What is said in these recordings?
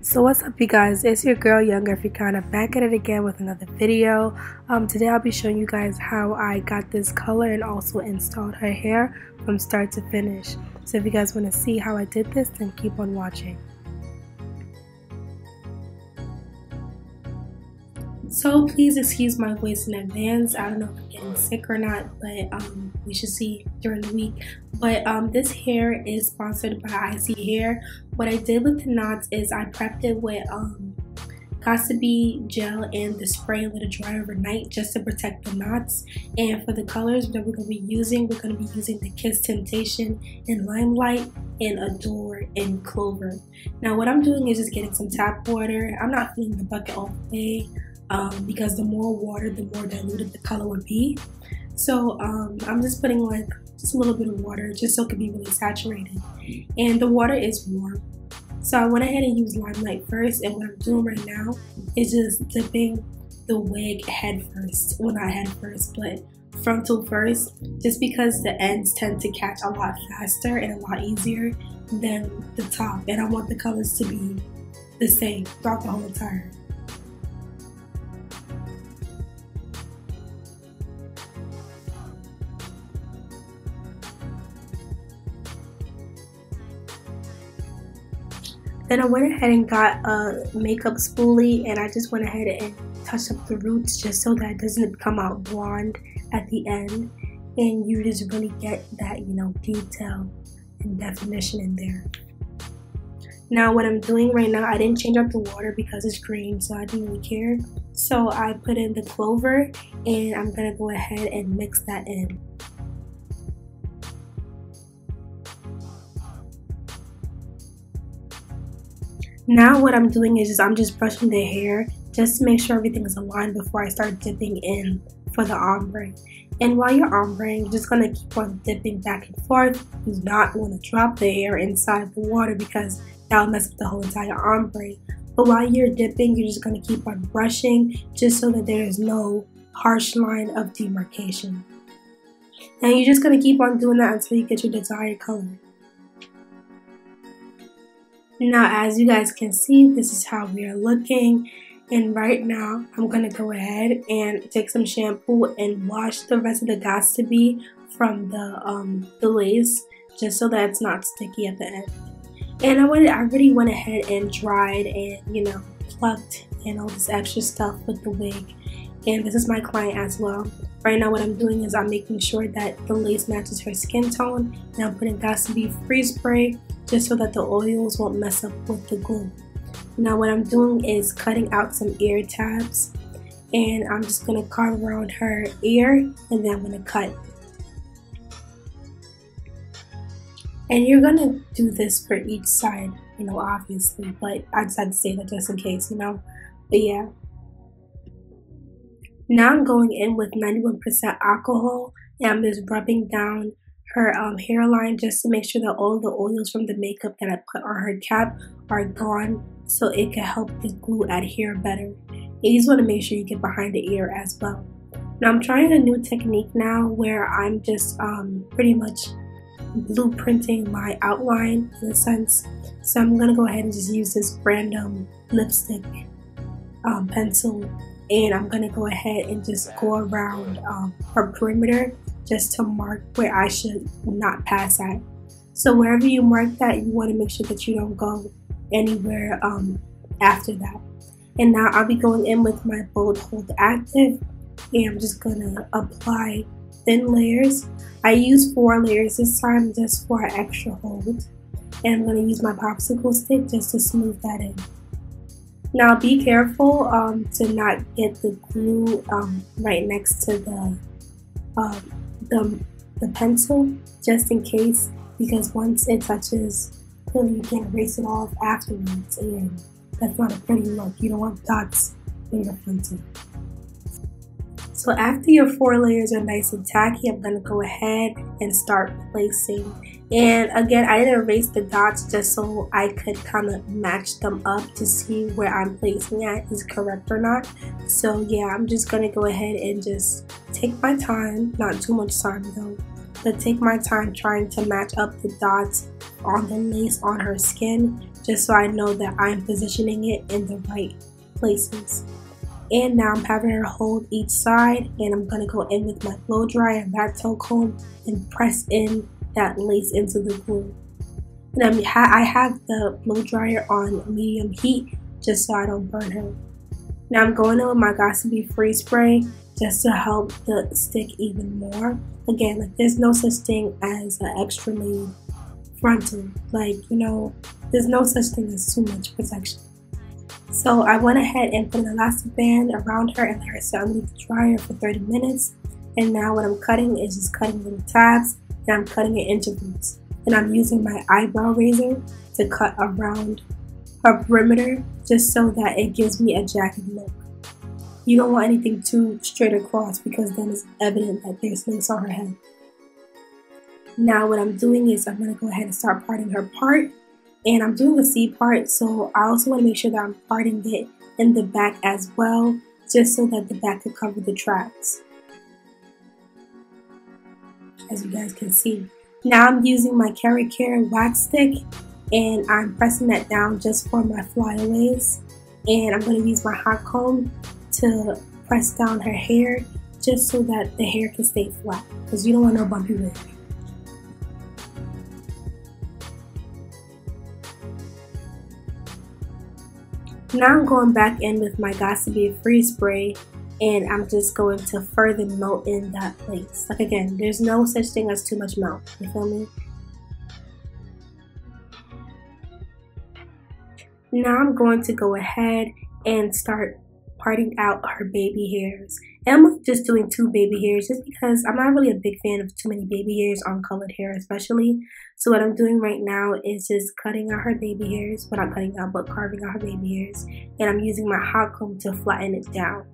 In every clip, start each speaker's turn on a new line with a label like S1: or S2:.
S1: So what's up, you guys? It's your girl Joarfy kind of back at it again with another video. Today I'll be showing you guys how I got this color and also installed her hair from start to finish. So if you guys want to see how I did this, then keep on watching. So please excuse my voice in advance. I don't know if I'm getting sick or not, but we should see during the week. But this hair is sponsored by ISEE. What I did with the knots is I prepped it with ISEE gel and the spray and let it dry overnight just to protect the knots. And for the colors that we're going to be using, we're going to be using the Kiss Temptation in Limelight and Adore in Clover. Now what I'm doing is just getting some tap water. I'm not filling the bucket all the way. Because the more water, the more diluted the color would be. So I'm just putting like just a little bit of water just so it can be really saturated. And the water is warm. So I went ahead and used Limelight first, and what I'm doing right now is just dipping the wig head first. Well, not head first, but frontal first, just because the ends tend to catch a lot faster and a lot easier than the top. And I want the colors to be the same throughout the whole entire. Then I went ahead and got a makeup spoolie, and I just went ahead and touched up the roots just so that it doesn't come out blonde at the end, and you just really get that, you know, detail and definition in there. Now what I'm doing right now, I didn't change out the water because it's green, so I didn't really care. So I put in the clover, and I'm gonna go ahead and mix that in. Now what I'm doing is I'm just brushing the hair just to make sure everything is aligned before I start dipping in for the ombre. And while you're ombreing, you're just going to keep on dipping back and forth. You do not want to drop the hair inside the water because that will mess up the whole entire ombre. But while you're dipping, you're just going to keep on brushing just so that there is no harsh line of demarcation. And you're just going to keep on doing that until you get your desired color. Now as you guys can see, this is how we are looking, and right now I'm gonna go ahead and take some shampoo and wash the rest of the dots to be from the lace, just so that it's not sticky at the end. And I already went ahead and dried and, you know, plucked and all this extra stuff with the wig, and this is my client as well. Right now what I'm doing is I'm making sure that the lace matches her skin tone, and I'm putting ISEE freeze spray just so that the oils won't mess up with the glue. Now what I'm doing is cutting out some ear tabs, and I'm just going to carve around her ear, and then I'm going to cut. And you're going to do this for each side, you know, obviously, but I just had to say that just in case, you know. But yeah. Now I'm going in with 91% alcohol, and I'm just rubbing down her hairline just to make sure that all the oils from the makeup that I put on her cap are gone, so it can help the glue adhere better. You just want to make sure you get behind the ear as well. Now I'm trying a new technique now where I'm just pretty much blueprinting my outline in a sense. So I'm going to go ahead and just use this random lipstick pencil, and I'm going to go ahead and just go around her perimeter just to mark where I should not pass at. So wherever you mark that, you want to make sure that you don't go anywhere after that. And now I'll be going in with my Bold Hold Active, and I'm just going to apply thin layers. I use 4 layers this time just for an extra hold. And I'm going to use my popsicle stick just to smooth that in. Now be careful to not get the glue right next to the pencil, just in case, because once it touches, clearly you can erase it off afterwards, and that's not a pretty look. You don't want dots in your pencil. So after your 4 layers are nice and tacky, I'm going to go ahead and start placing. And again, I didn't erase the dots just so I could kind of match them up to see where I'm placing at is correct or not. So yeah, I'm just going to go ahead and just take my time, not too much time though, but take my time trying to match up the dots on the lace on her skin just so I know that I'm positioning it in the right places. And now I'm having her hold each side, and I'm going to go in with my blow dryer and rat tail comb and press in that lace into the glue. And I have the blow dryer on medium heat just so I don't burn her. Now I'm going in with my ISEE freeze spray just to help the stick even more. Again, like, there's no such thing as an extra laid frontal. Like, you know, there's no such thing as too much protection. So I went ahead and put an elastic band around her and let her sit underneath the dryer for 30 minutes. And now what I'm cutting is just cutting little tabs, and I'm cutting in intervals. And I'm using my eyebrow razor to cut around her perimeter just so that it gives me a jagged look. You don't want anything too straight across because then it's evident that there's lace on her head. Now what I'm doing is I'm going to go ahead and start parting her part. And I'm doing a C part, so I also want to make sure that I'm parting it in the back as well, just so that the back could cover the tracks, as you guys can see. Now I'm using my Carry Care wax stick, and I'm pressing that down just for my flyaways. And I'm going to use my hot comb to press down her hair, just so that the hair can stay flat, because you don't want no bumpy wig. Now I'm going back in with my ISEE freeze spray, and I'm just going to further melt in that place. Like, again, there's no such thing as too much melt, you feel me? Now I'm going to go ahead and start parting out her baby hairs. And I'm just doing 2 baby hairs just because I'm not really a big fan of too many baby hairs on colored hair especially. So what I'm doing right now is just cutting out her baby hairs. Well, not cutting out, but carving out her baby hairs. And I'm using my hot comb to flatten it down.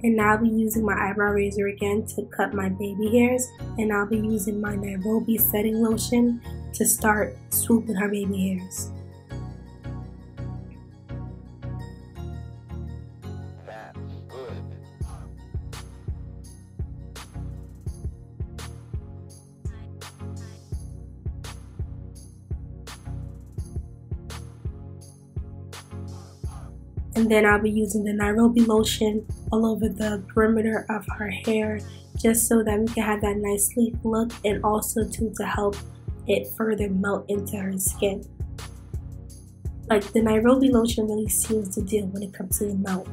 S1: And now I'll be using my eyebrow razor again to cut my baby hairs. And I'll be using my Nairobi setting lotion to start swooping her baby hairs. And then I'll be using the Nairobi lotion all over the perimeter of her hair, just so that we can have that nice sleek look, and also too to help it further melt into her skin. Like, the Nairobi lotion really seals the deal when it comes to the melt.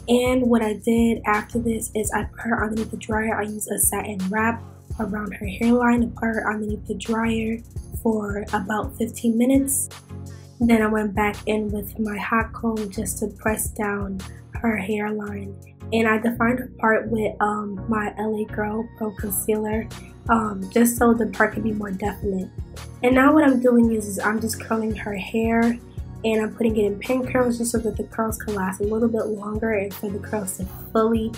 S1: And what I did after this is I put her underneath the dryer. I used a satin wrap around her hairline and put her underneath the dryer for about 15 minutes. Then I went back in with my hot comb just to press down her hairline. And I defined her part with my LA Girl Pro Concealer, just so the part can be more definite. And now what I'm doing is I'm just curling her hair, and I'm putting it in pin curls just so that the curls can last a little bit longer and for the curls to fully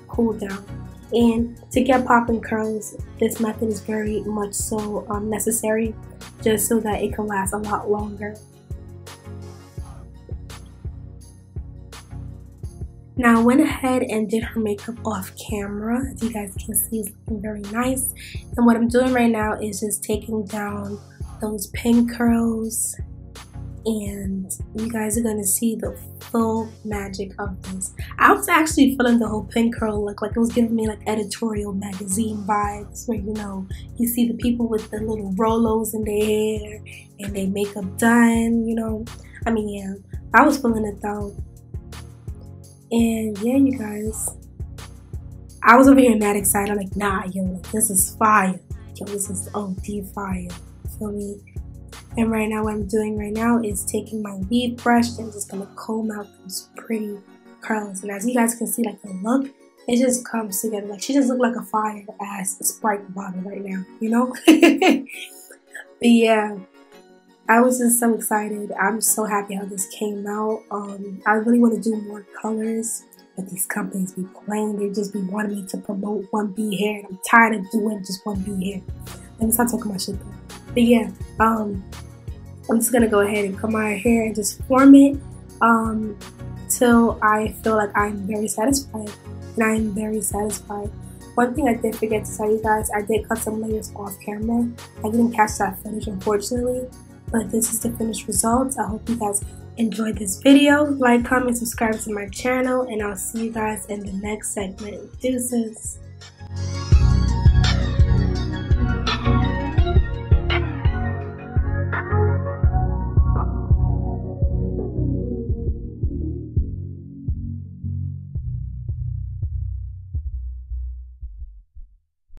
S1: cool down. And to get popping curls, this method is very much so necessary, just so that it can last a lot longer. Now I went ahead and did her makeup off camera. As you guys can see, it's looking very nice. And what I'm doing right now is just taking down those pin curls, and you guys are gonna see the full magic of this. I was actually feeling the whole pin curl look, like it was giving me like editorial magazine vibes, where, you know, you see the people with the little Rolos in their hair and their makeup done, you know. I mean, yeah, I was feeling it though. And yeah, you guys, I was over here mad excited. I'm like, nah, yo, like, this is fire. Yo, this is OD fire. Feel me? And right now, what I'm doing right now is taking my weave brush and just gonna comb out those pretty curls. And as you guys can see, like, the look, it just comes together. Like, she just looked like a fire ass Sprite bottle right now, you know? But yeah, I was just so excited. I'm so happy how this came out. I really want to do more colors, but these companies be playing. They just be wanting me to promote 1B hair, and I'm tired of doing just 1B hair. Let me stop talking my shit though. But yeah, I'm just gonna go ahead and comb my hair and just form it till I feel like I'm very satisfied. And I am very satisfied. One thing I did forget to tell you guys, I did cut some layers off camera. I didn't catch that footage unfortunately, but this is the finished results. I hope you guys enjoyed this video. Like, comment, subscribe to my channel, and I'll see you guys in the next segment. Deuces.